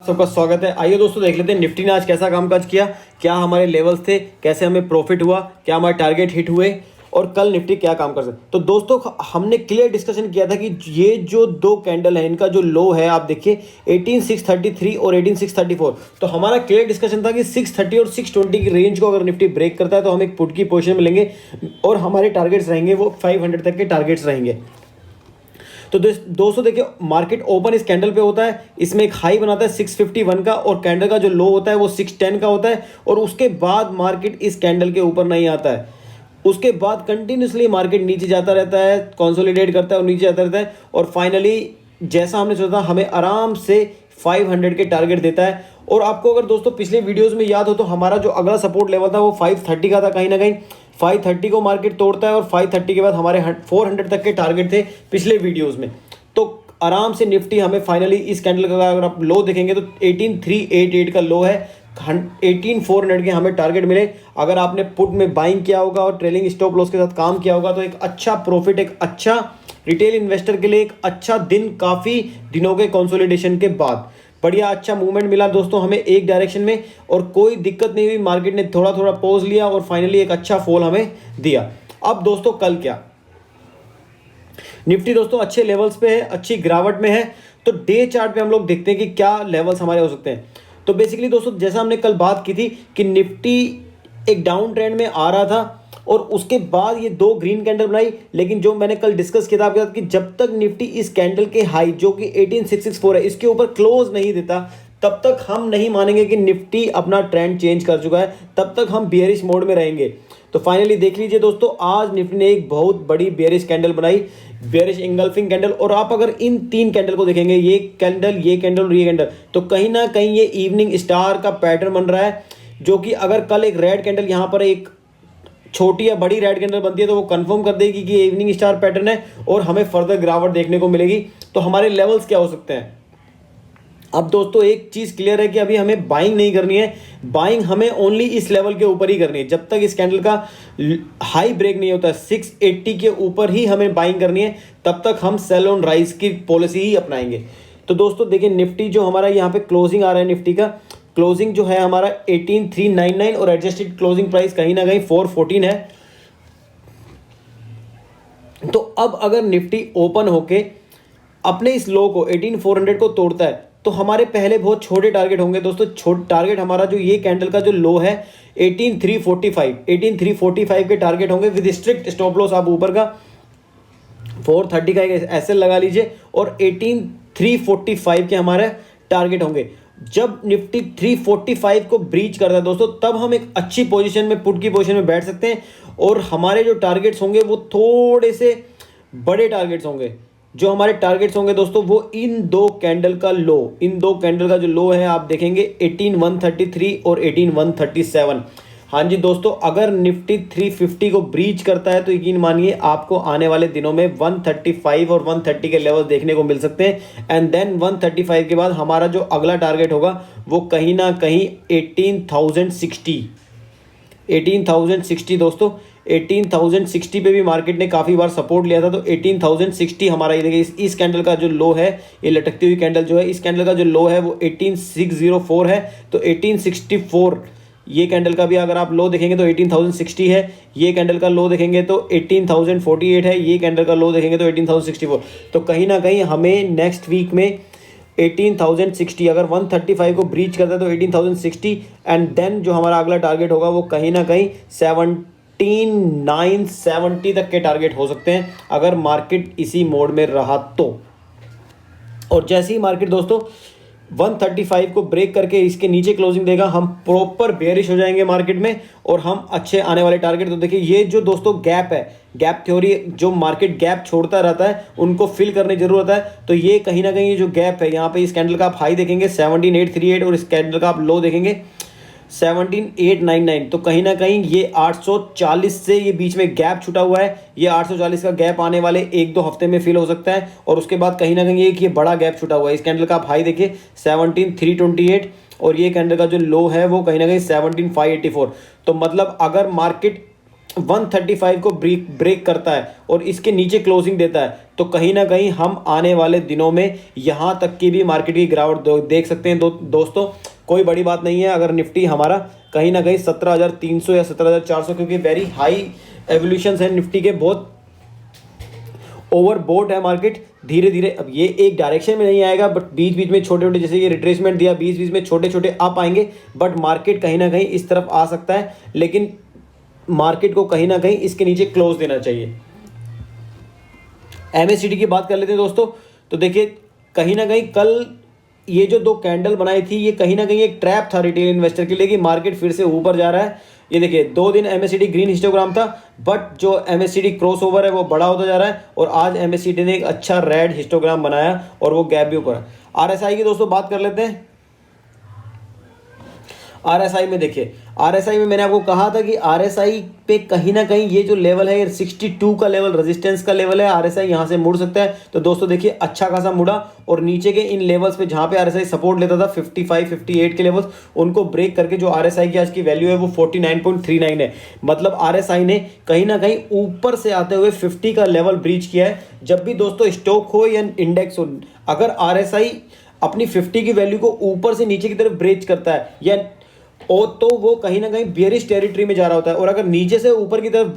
सबका स्वागत है। आइए दोस्तों देख लेते हैं निफ्टी ने आज कैसा कामकाज किया, क्या हमारे लेवल्स थे, कैसे हमें प्रॉफिट हुआ, क्या हमारे टारगेट हिट हुए और कल निफ्टी क्या काम कर सकते। तो दोस्तों हमने क्लियर डिस्कशन किया था कि ये जो दो कैंडल है इनका जो लो है आप देखिए 18633 और 18634। तो हमारा क्लियर डिस्कशन था कि 630 और 620 की रेंज को अगर निफ्टी ब्रेक करता है तो हम एक पुट की पोजीशन में लेंगे और हमारे टारगेट्स रहेंगे वो 500 तक के टारगेट्स रहेंगे। तो दोस्तों देखिए मार्केट ओपन इस कैंडल पे होता है, इसमें एक हाई बनाता है 651 का और कैंडल का जो लो होता है वो 610 का होता है और उसके बाद मार्केट इस कैंडल के ऊपर नहीं आता है। उसके बाद कंटिन्यूसली मार्केट नीचे जाता रहता है, कंसोलिडेट करता है और नीचे जाता रहता है और फाइनली जैसा हमने सोचा हमें आराम से 500 के टारगेट देता है। और आपको अगर दोस्तों पिछले वीडियोस में याद हो तो हमारा जो अगला सपोर्ट लेवल था वो 530 का था। कहीं ना कहीं 530 को मार्केट तोड़ता है और 530 के बाद हमारे 400 तक के टारगेट थे पिछले वीडियोस में। तो आराम से निफ्टी हमें फाइनली इस कैंडल का अगर आप लो देखेंगे तो 18388 का लो है, 18400 के हमें टारगेट मिले। अगर आपने पुट में बाइंग किया होगा और ट्रेलिंग स्टॉप लॉस के साथ काम किया होगा तो एक अच्छा प्रॉफिट, एक अच्छा रिटेल इन्वेस्टर के लिए एक अच्छा दिन, काफ़ी दिनों के कंसोलिडेशन के बाद बढ़िया अच्छा मूवमेंट मिला दोस्तों हमें एक डायरेक्शन में और कोई दिक्कत नहीं हुई। मार्केट ने थोड़ा थोड़ा पॉज लिया और फाइनली एक अच्छा फॉल हमें दिया। अब दोस्तों कल क्या, निफ्टी दोस्तों अच्छे लेवल्स पे है, अच्छी गिरावट में है। तो डे चार्ट पे हम लोग देखते हैं कि क्या लेवल्स हमारे हो सकते हैं। तो बेसिकली दोस्तों जैसा हमने कल बात की थी कि निफ्टी एक डाउन ट्रेंड में आ रहा था और उसके बाद ये दो ग्रीन कैंडल बनाई, लेकिन जो मैंने कल डिस्कस किया था आपके साथ कि जब तक निफ्टी इस कैंडल के हाई जो कि 18664 है इसके ऊपर क्लोज नहीं देता तब तक हम नहीं मानेंगे कि निफ्टी अपना ट्रेंड चेंज कर चुका है, तब तक हम बेयरिश मोड में रहेंगे। तो फाइनली देख लीजिए दोस्तों आज निफ्टी ने एक बहुत बड़ी बेयरिश कैंडल बनाई, बेयरिश इंगल्फिंग कैंडल। और आप अगर इन तीन कैंडल को देखेंगे, ये कैंडल, ये कैंडल और ये कैंडल, तो कहीं ना कहीं ये इवनिंग स्टार का पैटर्न बन रहा है। जो कि अगर कल एक रेड कैंडल यहाँ पर एक छोटी या बड़ी रेड कैंडल बनती है तो वो कंफर्म कर देगी कि ये इवनिंग स्टार पैटर्न है और हमें फर्दर गिरावट देखने को मिलेगी। तो हमारे लेवल्स क्या हो सकते हैं। अब दोस्तों एक चीज़ क्लियर है कि अभी हमें बाइंग नहीं करनी है, बाइंग हमें ओनली इस लेवल के ऊपर ही करनी है। जब तक इस कैंडल का हाई ब्रेक नहीं होता है 680 के ऊपर ही हमें बाइंग करनी है, तब तक हम सेल ऑन राइज की पॉलिसी ही अपनाएंगे। तो दोस्तों देखिए निफ्टी जो हमारा यहाँ पे क्लोजिंग आ रहा है, निफ्टी का क्लोजिंग जो है हमारा 18399 और एडजस्टेड क्लोजिंग प्राइस कहीं ना कहीं 414 है। तो अब अगर निफ्टी ओपन होके अपने इस लो को 18400 को तोड़ता है तो हमारे पहले बहुत छोटे टारगेट होंगे दोस्तों। छोटे टारगेट हमारा जो ये कैंडल का जो लो है 18345 के टारगेट होंगे विद स्ट्रिक्ट स्टॉप लॉस। आप ऊपर का 430 का एक एसएल लगा लीजिए और 18345 के हमारे टारगेट होंगे। जब निफ्टी 345 को ब्रीच करता है दोस्तों तब हम एक अच्छी पोजीशन में, पुट की पोजीशन में बैठ सकते हैं और हमारे जो टारगेट्स होंगे वो थोड़े से बड़े टारगेट्स होंगे। जो हमारे टारगेट्स होंगे दोस्तों वो इन दो कैंडल का लो, इन दो कैंडल का जो लो है आप देखेंगे 18133 और 18137। हाँ जी दोस्तों, अगर निफ्टी 350 को ब्रीच करता है तो यकीन मानिए आपको आने वाले दिनों में 135 और 130 के लेवल देखने को मिल सकते हैं। एंड देन 135 के बाद हमारा जो अगला टारगेट होगा वो कहीं ना कहीं 18060 दोस्तों। 18060 पे भी मार्केट ने काफ़ी बार सपोर्ट लिया था। तो 18060 हमारा ये देखिए इस कैंडल का जो लो है, ये लटकती हुई कैंडल जो है, इस कैंडल का जो लो है वो 18604 है। तो 1864 ये कैंडल का भी अगर आप लो देखेंगे तो 18060 है। ये कैंडल का लो देखेंगे तो 18048 है। ये कैंडल का लो देखेंगे तो 18064। तो कहीं ना कहीं हमें नेक्स्ट वीक में 18060 अगर 135 को ब्रीच करता है तो 18060 एंड देन जो हमारा अगला टारगेट होगा वो कहीं ना कहीं 17970 तक के टारगेट हो सकते हैं अगर मार्केट इसी मोड में रहा तो। और जैसे ही मार्केट दोस्तों 135 को ब्रेक करके इसके नीचे क्लोजिंग देगा हम प्रॉपर बेयरिश हो जाएंगे मार्केट में और हम अच्छे आने वाले टारगेट। तो देखिए ये जो दोस्तों गैप है, गैप थ्योरी, जो मार्केट गैप छोड़ता रहता है उनको फिल करने की जरूरत है। तो ये कहीं ना कहीं ये जो गैप है यहाँ पे इस कैंडल का आप हाई देखेंगे 17838 और इस कैंडल का आप लो देखेंगे 17899। तो कहीं ना कहीं ये 840 से ये बीच में गैप छुटा हुआ है। ये 840 का गैप आने वाले एक दो हफ्ते में फिल हो सकता है और उसके बाद कहीं ना कहीं एक ये बड़ा गैप छुटा हुआ है। इस कैंडल का आप हाई देखिए 17328 और ये कैंडल का जो लो है वो कहीं ना कहीं 17584। तो मतलब अगर मार्केट 135 को ब्रेक करता है और इसके नीचे क्लोजिंग देता है तो कहीं ना कहीं हम आने वाले दिनों में यहाँ तक की भी मार्केट की गिरावट देख सकते हैं। दोस्तों कोई बड़ी बात नहीं है अगर निफ्टी हमारा कहीं ना कहीं 17,300 या 17,400, क्योंकि वेरी हाई एवोल्यूशन है निफ्टी के, बहुत ओवरबोट है मार्केट। धीरे धीरे अब ये एक डायरेक्शन में नहीं आएगा, बट बीच बीच में छोटे छोटे, जैसे ये रिट्रेसमेंट दिया, बीच बीच में छोटे छोटे अप आएंगे, बट मार्केट कहीं ना कहीं इस तरफ आ सकता है। लेकिन मार्केट को कहीं ना कहीं इसके नीचे क्लोज देना चाहिए। एमएससीडी की बात कर लेते हैं दोस्तों, तो देखिए कहीं ना कहीं कल ये जो दो कैंडल बनाई थी, ये कहीं ना कहीं एक ट्रैप था रिटेल इन्वेस्टर के लिए कि मार्केट फिर से ऊपर जा रहा है। ये देखिए 2 दिन एमएससीडी ग्रीन हिस्टोग्राम था, बट जो एमएससीडी क्रॉस ओवर है वो बड़ा होता जा रहा है, और आज एमएससीडी ने एक अच्छा रेड हिस्टोग्राम बनाया और वो गैप भी ऊपर है। आरएसआई की दोस्तों बात कर लेते हैं। आरएसआई में देखिए, आरएसआई में मैंने आपको कहा था कि आरएसआई पे कहीं ना कहीं ये जो लेवल है, ये 62 का लेवल रेजिस्टेंस का लेवल है। आरएसआई यहाँ से मुड़ सकता है। तो दोस्तों देखिए अच्छा खासा मुड़ा, और नीचे के इन लेवल्स पे जहाँ पे आरएसआई सपोर्ट लेता था 55 58 के लेवल्स, उनको ब्रेक करके जो आरएसआई की आज की वैल्यू है वो 49.39 है। मतलब आरएसआई ने कहीं ना कहीं ऊपर से आते हुए 50 का लेवल ब्रीच किया है। जब भी दोस्तों स्टॉक हो या इंडेक्स हो, अगर आरएसआई अपनी 50 की वैल्यू को ऊपर से नीचे की तरफ ब्रेच करता है या तो वो कहीं ना कहीं बेयरिश टेरिटरी में जा रहा होता है, और अगर नीचे से ऊपर की तरफ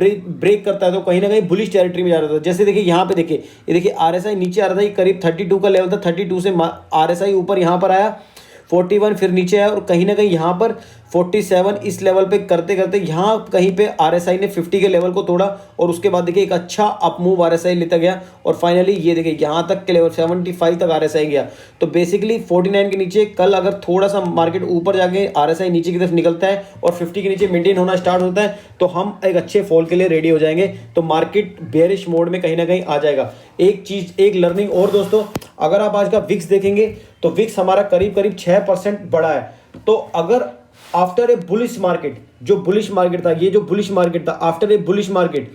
ब्रेक करता है तो कहीं ना कहीं बुलिश टेरिटरी में जा रहा होता है। जैसे देखिए यहाँ पे देखिए, ये देखिए आरएसआई नीचे आ रहा था, ये करीब 32 का लेवल था, 32 से आरएसआई ऊपर यहाँ पर आया 41, फिर नीचे आया, और कहीं ना कहीं यहाँ पर 47 इस लेवल पे करते करते यहाँ कहीं पे आरएसआई ने 50 के लेवल को तोड़ा, और उसके बाद देखिए एक अच्छा अप मूव आरएसआई लेता गया, और फाइनली ये देखिए यहाँ तक के लेवल 75 तक आरएसआई गया। तो बेसिकली 49 के नीचे कल अगर थोड़ा सा मार्केट ऊपर जाके आरएसआई नीचे की तरफ निकलता है और 50 के नीचे मेंटेन होना स्टार्ट होता है, तो हम एक अच्छे फॉल के लिए रेडी हो जाएंगे। तो मार्केट बेयरिश मोड में कहीं ना कहीं आ जाएगा। एक चीज, एक लर्निंग और दोस्तों, अगर आप आज का विक्स देखेंगे तो विक्स हमारा करीब करीब 6% बढ़ा है। तो अगर आफ्टर ए बुलिश मार्केट, जो बुलिश मार्केट था, ये जो बुलिश मार्केट था, after a bullish market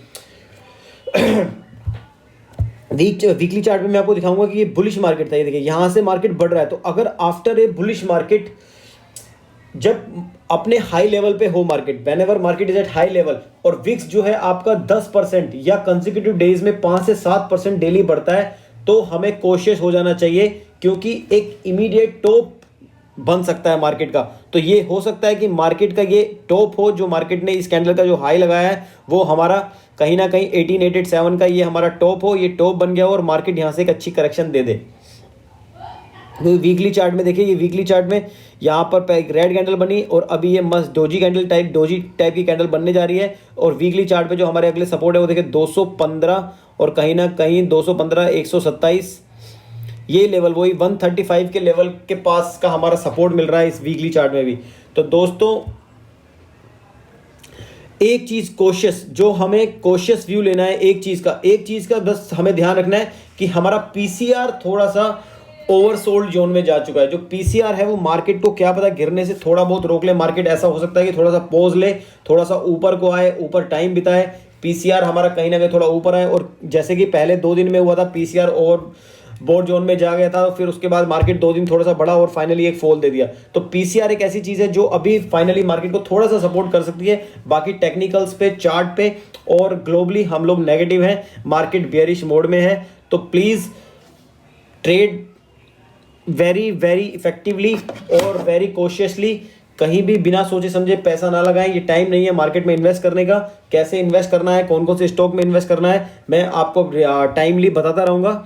weekly chart में मैं आपको दिखाऊंगा कि ये बुलिश मार्केट था। ये देखिए यहां से मार्केट बढ़ रहा है। तो अगर आफ्टर ए बुलिश मार्केट जब अपने हाई लेवल पे हो market, whenever market is at high level, और विक्स जो है आपका 10% या कंसेक्यूटिव डेज में 5 से 7% डेली बढ़ता है, तो हमें कोशिश हो जाना चाहिए, क्योंकि एक इमीडिएट टॉप बन सकता है मार्केट का। तो ये हो सकता है कि मार्केट का ये टॉप हो, जो मार्केट ने इस कैंडल का जो हाई लगाया है वो हमारा कहीं ना कहीं 1887 का ये हमारा टॉप हो, ये टॉप बन गया हो और मार्केट यहाँ से एक अच्छी करेक्शन दे दे। तो वीकली चार्ट में देखिए, ये वीकली चार्ट में यहाँ पर एक रेड कैंडल बनी, और अभी ये मस्त डोजी टाइप की कैंडल बनने जा रही है। और वीकली चार्ट पे जो हमारे अगले सपोर्ट है वो देखिए 215, और कहीं ना कहीं 215 127 ये लेवल, वही 135 के लेवल के पास का हमारा सपोर्ट मिल रहा है इस वीकली चार्ट में भी। तो दोस्तों एक चीज कोशियस, जो हमें कोशियस व्यू लेना है, एक चीज का बस हमें ध्यान रखना है कि हमारा पीसीआर थोड़ा सा ओवरसोल्ड जोन में जा चुका है। जो पीसीआर है वो मार्केट को क्या पता गिरने से थोड़ा बहुत रोक ले। मार्केट ऐसा हो सकता है कि थोड़ा सा पॉज ले, थोड़ा सा ऊपर को आए, ऊपर टाइम बिताए, पीसीआर हमारा कहीं ना कहीं थोड़ा ऊपर आए। और जैसे कि पहले 2 दिन में हुआ था, पीसीआर ओवर बोर्ड जोन में जा गया था, फिर उसके बाद मार्केट 2 दिन थोड़ा सा बढ़ा और फाइनली एक फॉल दे दिया। तो पीसीआर एक ऐसी चीज है जो अभी फाइनली मार्केट को थोड़ा सा सपोर्ट कर सकती है। बाकी टेक्निकल्स पे, चार्ट पे और ग्लोबली हम लोग नेगेटिव हैं, मार्केट बेयरिश मोड में है। तो please trade very very effectively और वेरी कॉशियसली, कहीं भी बिना सोचे समझे पैसा ना लगाएं। ये टाइम नहीं है मार्केट में इन्वेस्ट करने का। कैसे इन्वेस्ट करना है, कौन कौन से स्टॉक में इन्वेस्ट करना है, मैं आपको टाइमली बताता रहूँगा।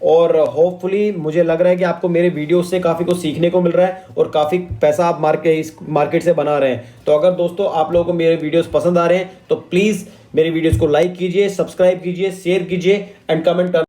और होपफुली मुझे लग रहा है कि आपको मेरे वीडियो से काफ़ी कुछ सीखने को मिल रहा है और काफ़ी पैसा आप इस मार्केट से बना रहे हैं। तो अगर दोस्तों आप लोगों को मेरे वीडियोस पसंद आ रहे हैं तो प्लीज़ मेरे वीडियोस को लाइक कीजिए, सब्सक्राइब कीजिए, शेयर कीजिए एंड कमेंट